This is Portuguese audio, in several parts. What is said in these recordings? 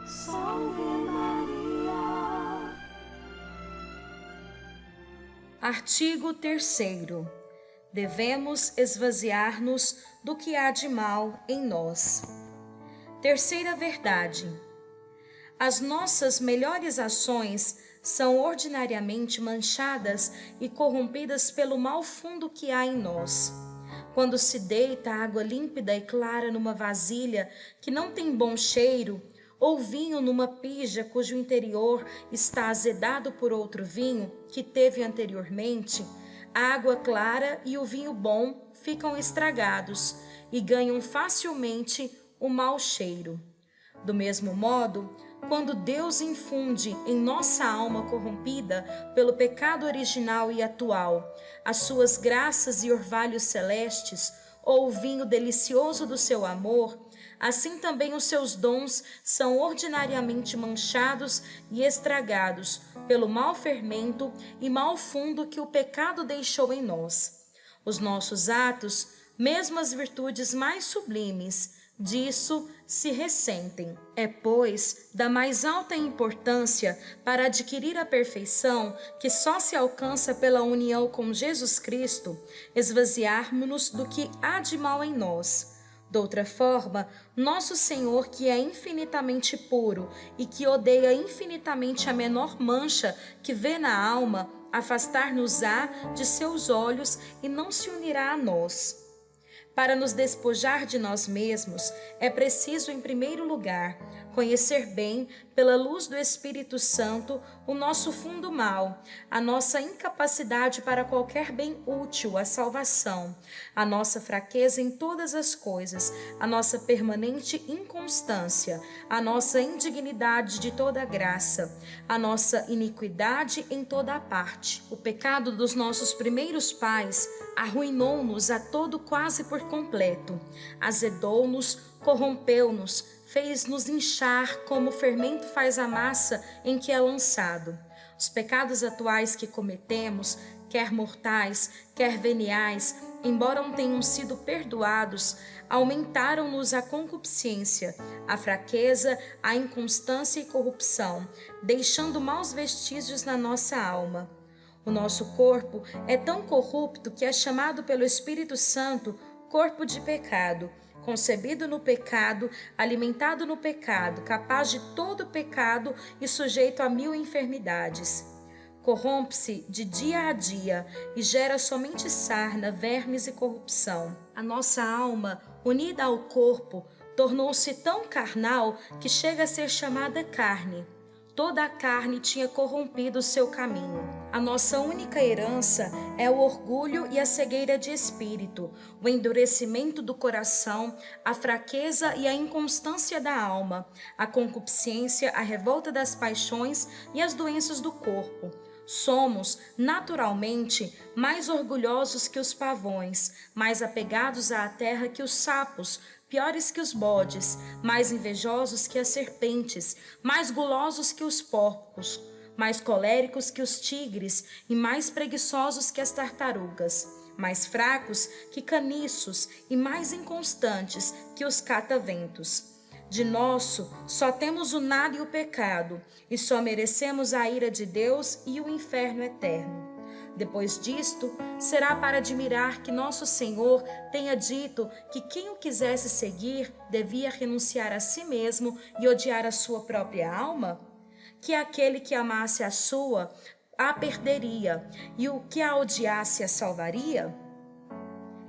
Salve Maria. Artigo 3º. Devemos esvaziar-nos do que há de mal em nós. Terceira verdade. As nossas melhores ações são ordinariamente manchadas e corrompidas pelo mau fundo que há em nós. Quando se deita água límpida e clara numa vasilha que não tem bom cheiro, ou vinho numa pija cujo interior está azedado por outro vinho que teve anteriormente, a água clara e o vinho bom ficam estragados e ganham facilmente o mau cheiro. Do mesmo modo, quando Deus infunde em nossa alma corrompida pelo pecado original e atual as suas graças e orvalhos celestes, ou o vinho delicioso do seu amor, assim também os seus dons são ordinariamente manchados e estragados pelo mau fermento e mau fundo que o pecado deixou em nós. Os nossos atos, mesmo as virtudes mais sublimes, disso se ressentem. É, pois, da mais alta importância para adquirir a perfeição que só se alcança pela união com Jesus Cristo, esvaziarmos-nos do que há de mal em nós. Doutra forma, nosso Senhor, que é infinitamente puro e que odeia infinitamente a menor mancha que vê na alma, afastar-nos-á de seus olhos e não se unirá a nós. Para nos despojar de nós mesmos, é preciso, em primeiro lugar, conhecer bem, pela luz do Espírito Santo, o nosso fundo mal, a nossa incapacidade para qualquer bem útil à salvação, a nossa fraqueza em todas as coisas, a nossa permanente inconstância, a nossa indignidade de toda graça, a nossa iniquidade em toda a parte. O pecado dos nossos primeiros pais arruinou-nos a todo quase por completo, azedou-nos, corrompeu-nos, fez-nos inchar como o fermento faz a massa em que é lançado. Os pecados atuais que cometemos, quer mortais, quer veniais, embora não tenham sido perdoados, aumentaram-nos a concupiscência, a fraqueza, a inconstância e corrupção, deixando maus vestígios na nossa alma. O nosso corpo é tão corrupto que é chamado pelo Espírito Santo corpo de pecado, concebido no pecado, alimentado no pecado, capaz de todo pecado e sujeito a 1000 enfermidades. Corrompe-se de dia a dia e gera somente sarna, vermes e corrupção. A nossa alma, unida ao corpo, tornou-se tão carnal que chega a ser chamada carne. Toda a carne tinha corrompido o seu caminho. A nossa única herança é o orgulho e a cegueira de espírito, o endurecimento do coração, a fraqueza e a inconstância da alma, a concupiscência, a revolta das paixões e as doenças do corpo. Somos, naturalmente, mais orgulhosos que os pavões, mais apegados à terra que os sapos, piores que os bodes, mais invejosos que as serpentes, mais gulosos que os porcos, mais coléricos que os tigres e mais preguiçosos que as tartarugas, mais fracos que caniços e mais inconstantes que os cataventos. De nosso, só temos o nada e o pecado, e só merecemos a ira de Deus e o inferno eterno. Depois disto, será para admirar que nosso Senhor tenha dito que quem o quisesse seguir devia renunciar a si mesmo e odiar a sua própria alma? Que aquele que amasse a sua, a perderia, e o que a odiasse a salvaria?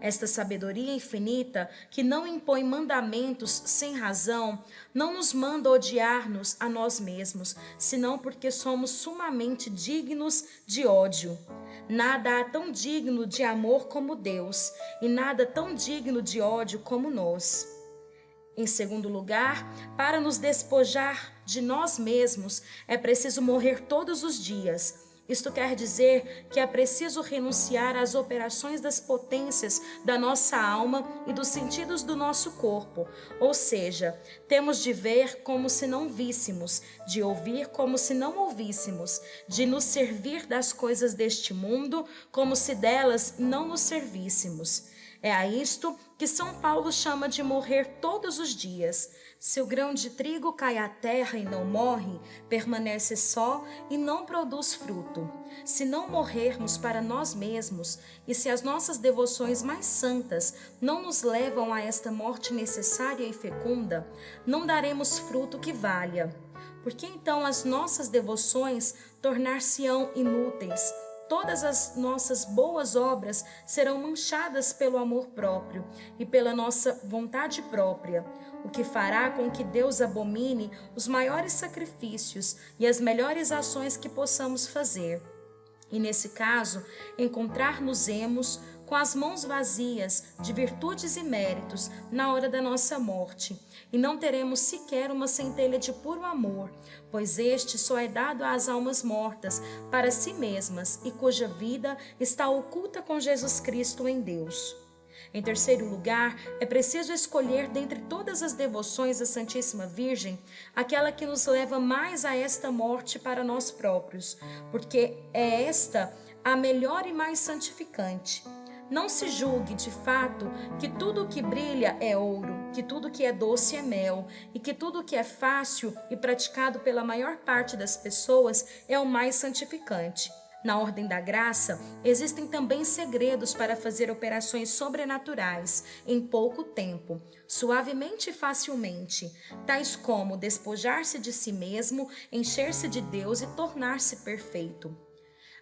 Esta sabedoria infinita, que não impõe mandamentos sem razão, não nos manda odiar-nos a nós mesmos, senão porque somos sumamente dignos de ódio. Nada há tão digno de amor como Deus, e nada tão digno de ódio como nós. Em segundo lugar, para nos despojar de nós mesmos, é preciso morrer todos os dias. Isto quer dizer que é preciso renunciar às operações das potências da nossa alma e dos sentidos do nosso corpo, ou seja, temos de ver como se não víssemos, de ouvir como se não ouvíssemos, de nos servir das coisas deste mundo como se delas não nos servíssemos. É a isto que São Paulo chama de morrer todos os dias. Se o grão de trigo cai à terra e não morre, permanece só e não produz fruto. Se não morrermos para nós mesmos, e se as nossas devoções mais santas não nos levam a esta morte necessária e fecunda, não daremos fruto que valha. Porque então as nossas devoções tornar-se-ão inúteis. Todas as nossas boas obras serão manchadas pelo amor próprio e pela nossa vontade própria, o que fará com que Deus abomine os maiores sacrifícios e as melhores ações que possamos fazer. E nesse caso, encontrar-nos-emos com as mãos vazias de virtudes e méritos na hora da nossa morte, e não teremos sequer uma centelha de puro amor, pois este só é dado às almas mortas para si mesmas e cuja vida está oculta com Jesus Cristo em Deus. Em terceiro lugar, é preciso escolher dentre todas as devoções à Santíssima Virgem aquela que nos leva mais a esta morte para nós próprios, porque é esta a melhor e mais santificante. Não se julgue, de fato, que tudo o que brilha é ouro, que tudo o que é doce é mel, e que tudo o que é fácil e praticado pela maior parte das pessoas é o mais santificante. Na ordem da graça, existem também segredos para fazer operações sobrenaturais em pouco tempo, suavemente e facilmente, tais como despojar-se de si mesmo, encher-se de Deus e tornar-se perfeito.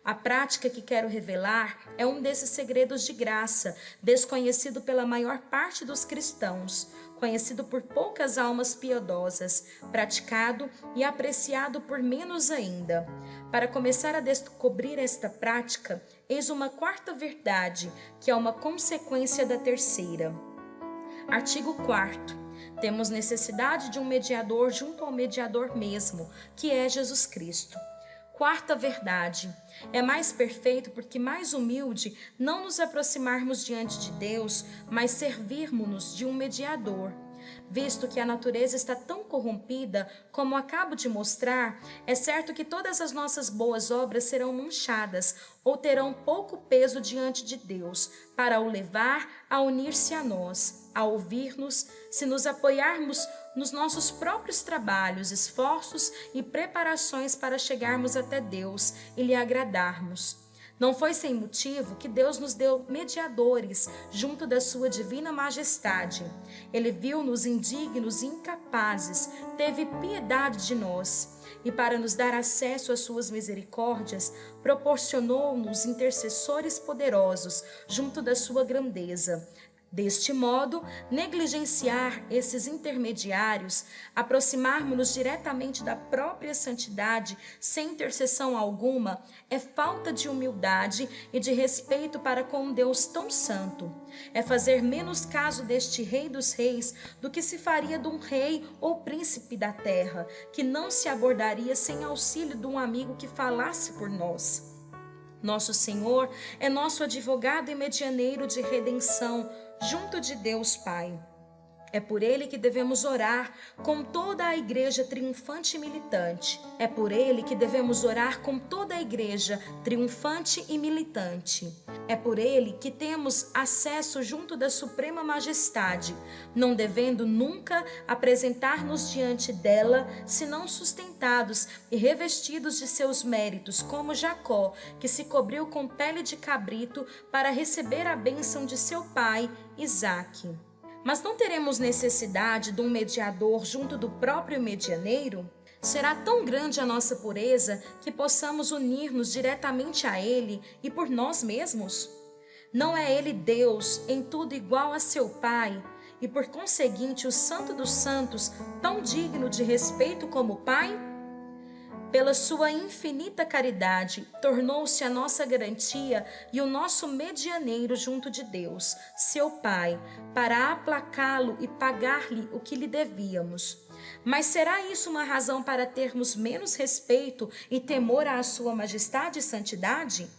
A prática que quero revelar é um desses segredos de graça, desconhecido pela maior parte dos cristãos, conhecido por poucas almas piedosas, praticado e apreciado por menos ainda. Para começar a descobrir esta prática, eis uma quarta verdade, que é uma consequência da terceira. Artigo 4º. Temos necessidade de um mediador junto ao mediador mesmo, que é Jesus Cristo. Quarta verdade, é mais perfeito porque mais humilde não nos aproximarmos diante de Deus, mas servirmos-nos de um mediador. Visto que a natureza está tão corrompida, como acabo de mostrar, é certo que todas as nossas boas obras serão manchadas ou terão pouco peso diante de Deus, para o levar a unir-se a nós, a ouvir-nos, se nos apoiarmos nos nossos próprios trabalhos, esforços e preparações para chegarmos até Deus e lhe agradarmos. Não foi sem motivo que Deus nos deu mediadores junto da sua divina majestade. Ele viu-nos indignos e incapazes, teve piedade de nós e, para nos dar acesso às suas misericórdias, proporcionou-nos intercessores poderosos junto da sua grandeza. Deste modo, negligenciar esses intermediários, aproximarmos-nos diretamente da própria santidade, sem intercessão alguma, é falta de humildade e de respeito para com um Deus tão santo. É fazer menos caso deste Rei dos Reis do que se faria de um rei ou príncipe da terra, que não se abordaria sem auxílio de um amigo que falasse por nós. Nosso Senhor é nosso advogado e medianeiro de redenção, junto de Deus Pai. É por ele que devemos orar com toda a igreja triunfante e militante. É por ele que devemos orar com toda a igreja triunfante e militante. É por ele que temos acesso junto da Suprema Majestade, não devendo nunca apresentar-nos diante dela, senão sustentados e revestidos de seus méritos, como Jacó, que se cobriu com pele de cabrito para receber a bênção de seu pai, Isaque. Mas não teremos necessidade de um mediador junto do próprio medianeiro? Será tão grande a nossa pureza que possamos unir-nos diretamente a Ele e por nós mesmos? Não é Ele Deus, em tudo igual a seu Pai, e por conseguinte o Santo dos Santos, tão digno de respeito como Pai? Pela sua infinita caridade, tornou-se a nossa garantia e o nosso medianeiro junto de Deus, seu Pai, para aplacá-lo e pagar-lhe o que lhe devíamos. Mas será isso uma razão para termos menos respeito e temor à sua majestade e santidade?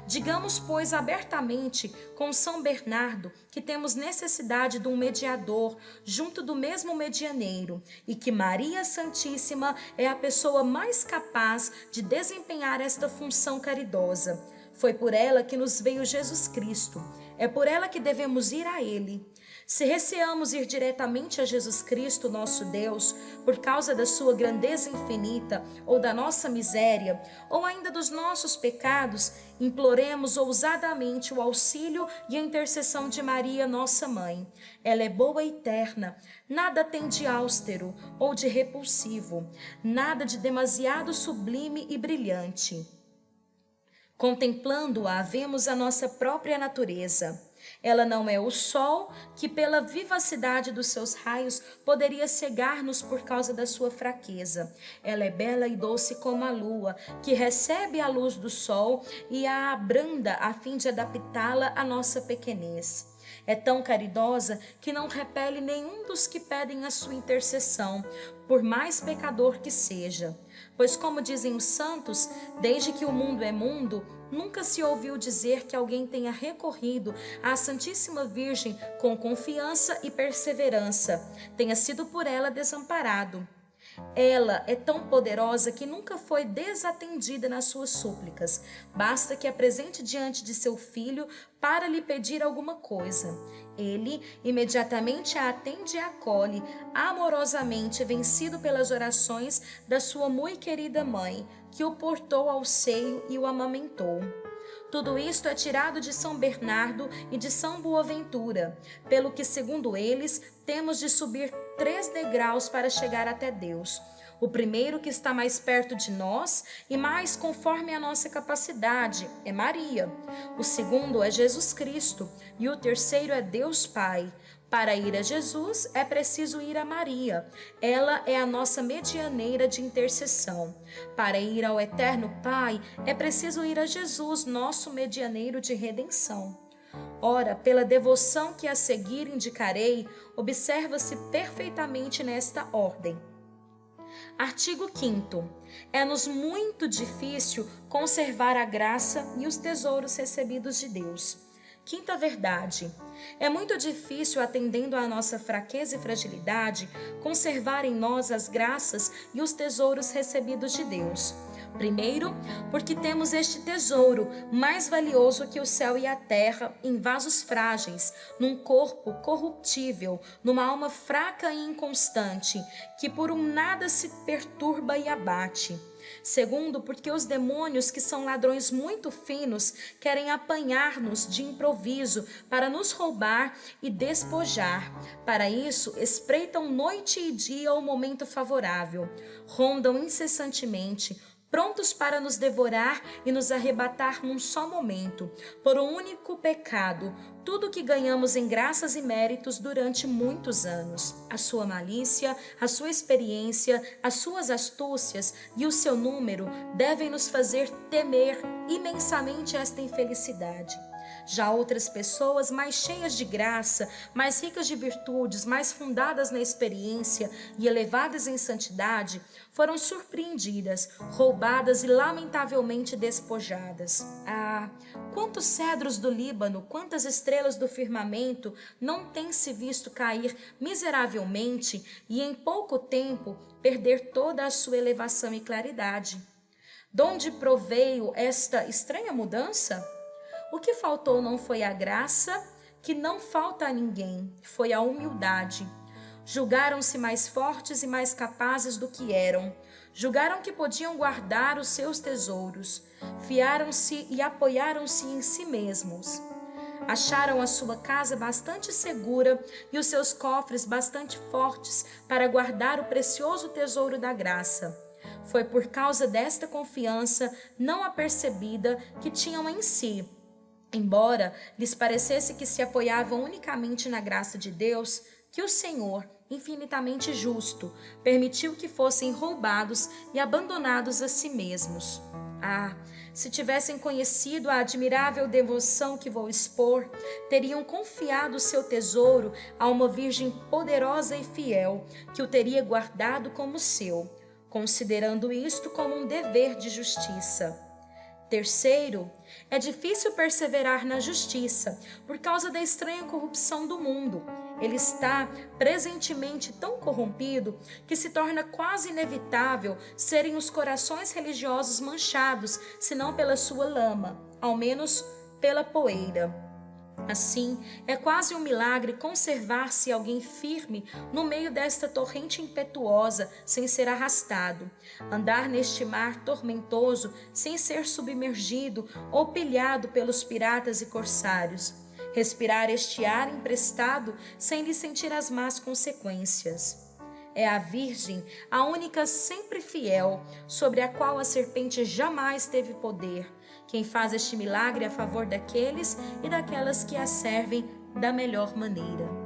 Digamos, pois, abertamente com São Bernardo que temos necessidade de um mediador junto do mesmo medianeiro e que Maria Santíssima é a pessoa mais capaz de desempenhar esta função caridosa. Foi por ela que nos veio Jesus Cristo. É por ela que devemos ir a Ele. Se receamos ir diretamente a Jesus Cristo, nosso Deus, por causa da sua grandeza infinita, ou da nossa miséria, ou ainda dos nossos pecados, imploremos ousadamente o auxílio e a intercessão de Maria, nossa mãe. Ela é boa e eterna, nada tem de austero ou de repulsivo, nada de demasiado sublime e brilhante. Contemplando-a, vemos a nossa própria natureza. Ela não é o sol que, pela vivacidade dos seus raios, poderia cegar-nos por causa da sua fraqueza. Ela é bela e doce como a lua, que recebe a luz do sol e a abranda a fim de adaptá-la à nossa pequenez. É tão caridosa que não repele nenhum dos que pedem a sua intercessão, por mais pecador que seja. Pois, como dizem os santos, desde que o mundo é mundo, nunca se ouviu dizer que alguém tenha recorrido à Santíssima Virgem com confiança e perseverança, tenha sido por ela desamparado. Ela é tão poderosa que nunca foi desatendida nas suas súplicas. Basta que apresente diante de seu filho para lhe pedir alguma coisa. Ele imediatamente a atende e acolhe, amorosamente vencido pelas orações da sua muito querida mãe, que o portou ao seio e o amamentou. Tudo isto é tirado de São Bernardo e de São Boaventura, pelo que, segundo eles, temos de subir 3 degraus para chegar até Deus. O primeiro, que está mais perto de nós e mais conforme a nossa capacidade, é Maria. O segundo é Jesus Cristo e o terceiro é Deus Pai. Para ir a Jesus, é preciso ir a Maria. Ela é a nossa medianeira de intercessão. Para ir ao Eterno Pai, é preciso ir a Jesus, nosso medianeiro de redenção. Ora, pela devoção que a seguir indicarei, observa-se perfeitamente nesta ordem. Artigo 5º. É-nos muito difícil conservar a graça e os tesouros recebidos de Deus. Quinta verdade. É muito difícil, atendendo à nossa fraqueza e fragilidade, conservar em nós as graças e os tesouros recebidos de Deus. Primeiro, porque temos este tesouro, mais valioso que o céu e a terra, em vasos frágeis, num corpo corruptível, numa alma fraca e inconstante, que por um nada se perturba e abate. Segundo, porque os demônios, que são ladrões muito finos, querem apanhar-nos de improviso para nos roubar e despojar. Para isso, espreitam noite e dia o momento favorável, rondam incessantemente, prontos para nos devorar e nos arrebatar num só momento, por um único pecado, tudo o que ganhamos em graças e méritos durante muitos anos. A sua malícia, a sua experiência, as suas astúcias e o seu número devem nos fazer temer imensamente esta infelicidade. Já outras pessoas, mais cheias de graça, mais ricas de virtudes, mais fundadas na experiência e elevadas em santidade, foram surpreendidas, roubadas e lamentavelmente despojadas. Ah, quantos cedros do Líbano, quantas estrelas do firmamento não têm se visto cair miseravelmente e em pouco tempo perder toda a sua elevação e claridade? Donde proveio esta estranha mudança? O que faltou não foi a graça, que não falta a ninguém, foi a humildade. Julgaram-se mais fortes e mais capazes do que eram. Julgaram que podiam guardar os seus tesouros. Fiaram-se e apoiaram-se em si mesmos. Acharam a sua casa bastante segura e os seus cofres bastante fortes para guardar o precioso tesouro da graça. Foi por causa desta confiança não apercebida que tinham em si, embora lhes parecesse que se apoiavam unicamente na graça de Deus, que o Senhor, infinitamente justo, permitiu que fossem roubados e abandonados a si mesmos. Ah, se tivessem conhecido a admirável devoção que vou expor, teriam confiado o seu tesouro a uma Virgem poderosa e fiel, que o teria guardado como seu, considerando isto como um dever de justiça. Terceiro, é difícil perseverar na justiça por causa da estranha corrupção do mundo. Ele está presentemente tão corrompido que se torna quase inevitável serem os corações religiosos manchados, se não pela sua lama, ao menos pela poeira. Assim, é quase um milagre conservar-se alguém firme no meio desta torrente impetuosa sem ser arrastado, andar neste mar tormentoso sem ser submergido ou pilhado pelos piratas e corsários, respirar este ar emprestado sem lhe sentir as más consequências. É a Virgem, a única sempre fiel, sobre a qual a serpente jamais teve poder, quem faz este milagre a favor daqueles e daquelas que a servem da melhor maneira.